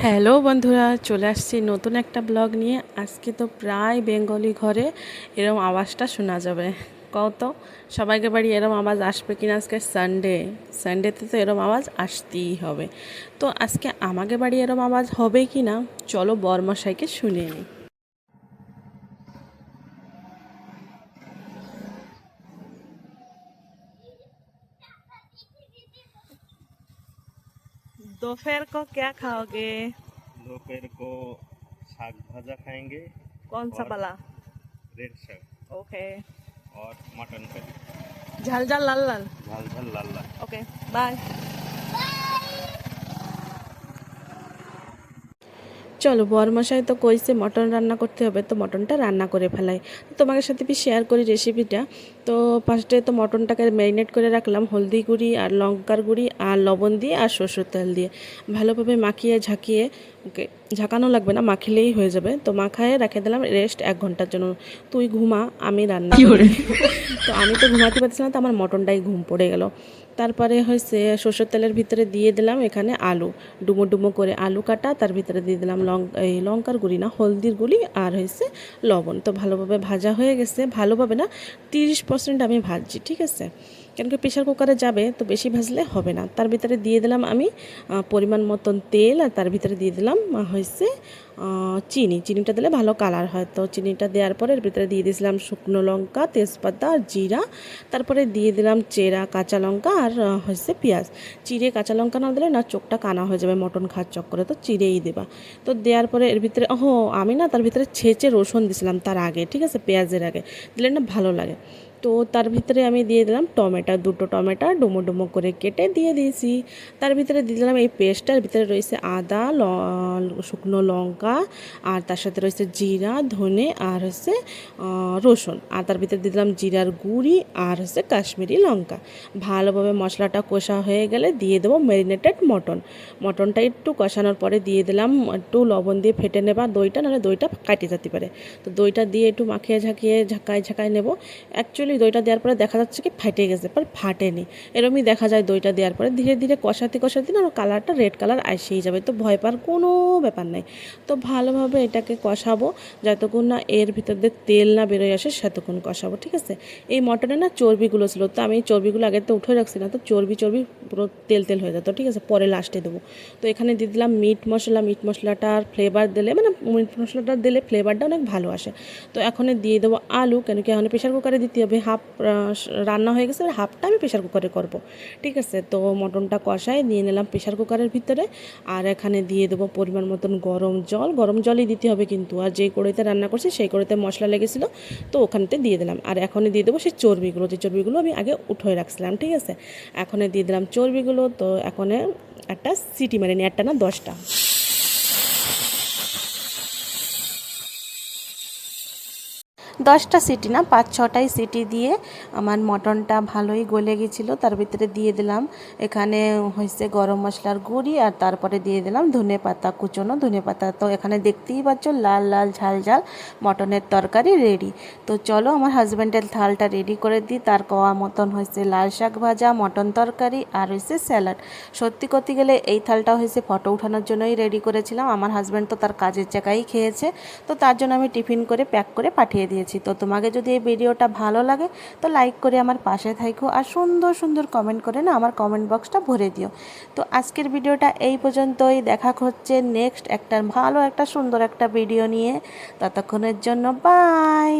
Hello বন্ধুরা, চলে আসছি নতুন একটা ব্লগ নিয়ে। আজকে তো প্রায় বেঙ্গলি ঘরে এরম আওয়াজটা শোনা যাবে। কত সবাইকে বাড়ি এরম আওয়াজ আসবে কিনা? আজকে সানডেতে তো এরম আওয়াজ আসতেই হবে। তো আজকে আমাকে বাড়ি এরম আওয়াজ হবে কি না, চলো বরমশাইকে শুনে নিই। दोपहर को क्या खाओगे? दोपहर को साग भाजा खाएंगे। कौन सा और वाला? रेड साग ओके। और मटन करी। झाल झाल लाल लाल। झाल झाल लाल लाल। Okay, bye. চলো, বরমশাই তো কইছে মটন রান্না করতে হবে, তো মটনটা রান্না করে ফেলাই। তোমাদের সাথে শেয়ার করি রেসিপিটা। তো ফার্স্টে তো মটনটাকে ম্যারিনেট করে রাখলাম হলদি গুঁড়ি আর লঙ্কার গুঁড়ি আর লবণ দিয়ে আর সরষের তেল দিয়ে ভালোভাবে মাখিয়ে ঝাঁকিয়ে, ওকে ঝাঁকানো লাগবে না, মাখিলেই হয়ে যাবে। তো মাখায়ে রেখে দিলাম রেস্ট 1 ঘন্টার জন্য। তুই ঘুমা, আমি রান্না করি। তো আমি তো ঘুমাতে পারছিলাম, তো আমার মটনটাই ঘুম পড়ে গেল। তারপরে হয়েছে সরষের তেলের ভিতরে দিয়ে দিলাম এখানে আলু, ডুমো ডুমো করে আলু কাটা, তার ভিতরে দিয়ে দিলাম লঙ্কার গুঁড়ি না হলদির গুঁড়ি আর হয়েছে লবণ। তো ভালোভাবে ভাজা হয়ে গেছে, ভালোভাবে না 30% আমি ভাজছি, ঠিক আছে? কেন কি প্রেশার কুকারে যাবে, তো বেশি ভাজলে হবে না। তার ভিতরে দিয়ে দিলাম আমি পরিমাণ মতন তেল, আর তার ভিতরে দিয়ে দিলাম হয়েছে চিনিটা দিলে ভালো কালার হয়। তো চিনিটা দেওয়ার পরে এর ভিতরে দিয়ে দিয়েছিলাম শুকনো লঙ্কা, তেজপাতা আর জিরা। তারপরে দিয়ে দিলাম চেরা কাঁচা লঙ্কা আর হয়েছে পেঁয়াজ। চিড়ে কাঁচা লঙ্কা না দিলে না চোখটা কানা হয়ে যাবে মটন খাওয়ার চক্করে, তো চিড়েই দেবা। তো দেওয়ার পরে এর ভিতরে আমি না তার ভিতরে ছেঁচে রসুন দিয়েছিলাম তার আগে, ঠিক আছে, পেঁয়াজের আগে দিলে না ভালো লাগে। তো তার ভিতরে আমি দিয়ে দিলাম দুটো টমেটো ডুমো ডুমো করে কেটে দিয়ে দিয়েছি। তার ভিতরে দিয়ে দিলাম এই পেস্টটার ভিতরে রয়েছে আদা, শুকনো লঙ্কা, আর তার সাথে রয়েছে জিরা, ধনে আর হচ্ছে রসুন। আর তার ভিতরে দিয়ে দিলাম জিরার গুঁড়ি আর হচ্ছে কাশ্মীরি লঙ্কা। ভালোভাবে মশলাটা কষা হয়ে গেলে দিয়ে দেবো ম্যারিনেটেড মটনটা একটু কষানোর পরে দিয়ে দিলাম একটু লবণ দিয়ে ফেটে নেবা দইটা, নাহলে দইটা কাটে যেতে পারে। তো দইটা দিয়ে একটু মাখিয়ে ঝাঁকায় নেব। অ্যাকচুয়ালি দইটা দেওয়ার পরে দেখা যাচ্ছে কি ফাটে গেছে, পর ফাটেনি, এরমই দেখা যায়। দইটা দেওয়ার পরে ধীরে ধীরে কষাতে না কালারটা রেড কালার আসেই যাবে, তো ভয় পাওয়ার কোনো ব্যাপার নাই। তো ভালোভাবে এটাকে কষাবো যতক্ষণ না এর ভিতর দিয়ে তেল না বেরোয় আসে, সেতক্ষণ কষাবো, ঠিক আছে? এই মটনে না চর্বিগুলো ছিল, তো আমি চর্বিগুলো আগে তো উঠে রাখছি না, তো চর্বি পুরো তেল হয়ে যেত, ঠিক আছে? পরে লাস্টে দেবো। তো এখানে দিয়ে দিলাম মিট মশলাটার ফ্লেভার দিলে, মানে মিট মশলাটা দিলে ফ্লেভারটা অনেক ভালো আসে। তো এখন দিয়ে দেবো আলু, কেন কি এখন প্রেশার কুকারে দিতে হবে। হাফ রান্না হয়ে গেছে, হাফটা আমি প্রেশার কুকারে করব, ঠিক আছে? তো মটনটা কষায় নিয়ে নিলাম প্রেশার কুকারের ভিতরে। আর এখানে দিয়ে দেবো পরিমাণ মতন গরম জলই দিতে হবে কিন্তু। আর যেই কড়াইতে রান্না করছি সেই কড়াইতে মশলা লেগেছিলো, তো ওখানেতে দিয়ে দিলাম। আর এখনই দিয়ে দেবো সেই চর্বিগুলো আমি আগে উঠে রাখছিলাম, ঠিক আছে? এখন দিয়ে দিলাম চর্বিগুলো। তো এখন একটা সিটি মানে একটা না 10টা। 10টা সিটি না 5-6টাই সিটি দিয়ে আমার মটনটা ভালোই গলে গেছিলো। তার ভিতরে দিয়ে দিলাম এখানে হয়েছে গরম মশলার গুঁড়ি, আর তারপরে দিয়ে দিলাম কুচনো ধনে পাতা। তো এখানে দেখতেই পাচ্ছ লাল লাল ঝাল ঝাল মটনের তরকারি রেডি। তো চলো আমার হাজব্যান্ডের থালটা রেডি করে দিই। তার কওয়া মতন হয়েছে লাল শাক ভাজা, মটন তরকারি আর হয়েছে স্যালাড। সত্যি করতে গেলে এই থালটা হয়েছে ফটো উঠানোর জন্যই রেডি করেছিলাম। আমার হাজব্যান্ড তো তার কাজের জায়গায় খেয়েছে, তো তার জন্য আমি টিফিন করে প্যাক করে পাঠিয়ে দিয়েছি। তো তোমাকে যদি এই ভিডিওটা ভালো লাগে তো লাইক করে আমার পাশে থাকো, আর সুন্দর সুন্দর কমেন্ট করে না আমার কমেন্ট বক্সটা ভরে দিও। তো আজকের ভিডিওটা এই পর্যন্তই, দেখা হচ্ছে নেক্সট একটা ভালো একটা সুন্দর একটা ভিডিও নিয়ে। ততক্ষণের জন্য বাই।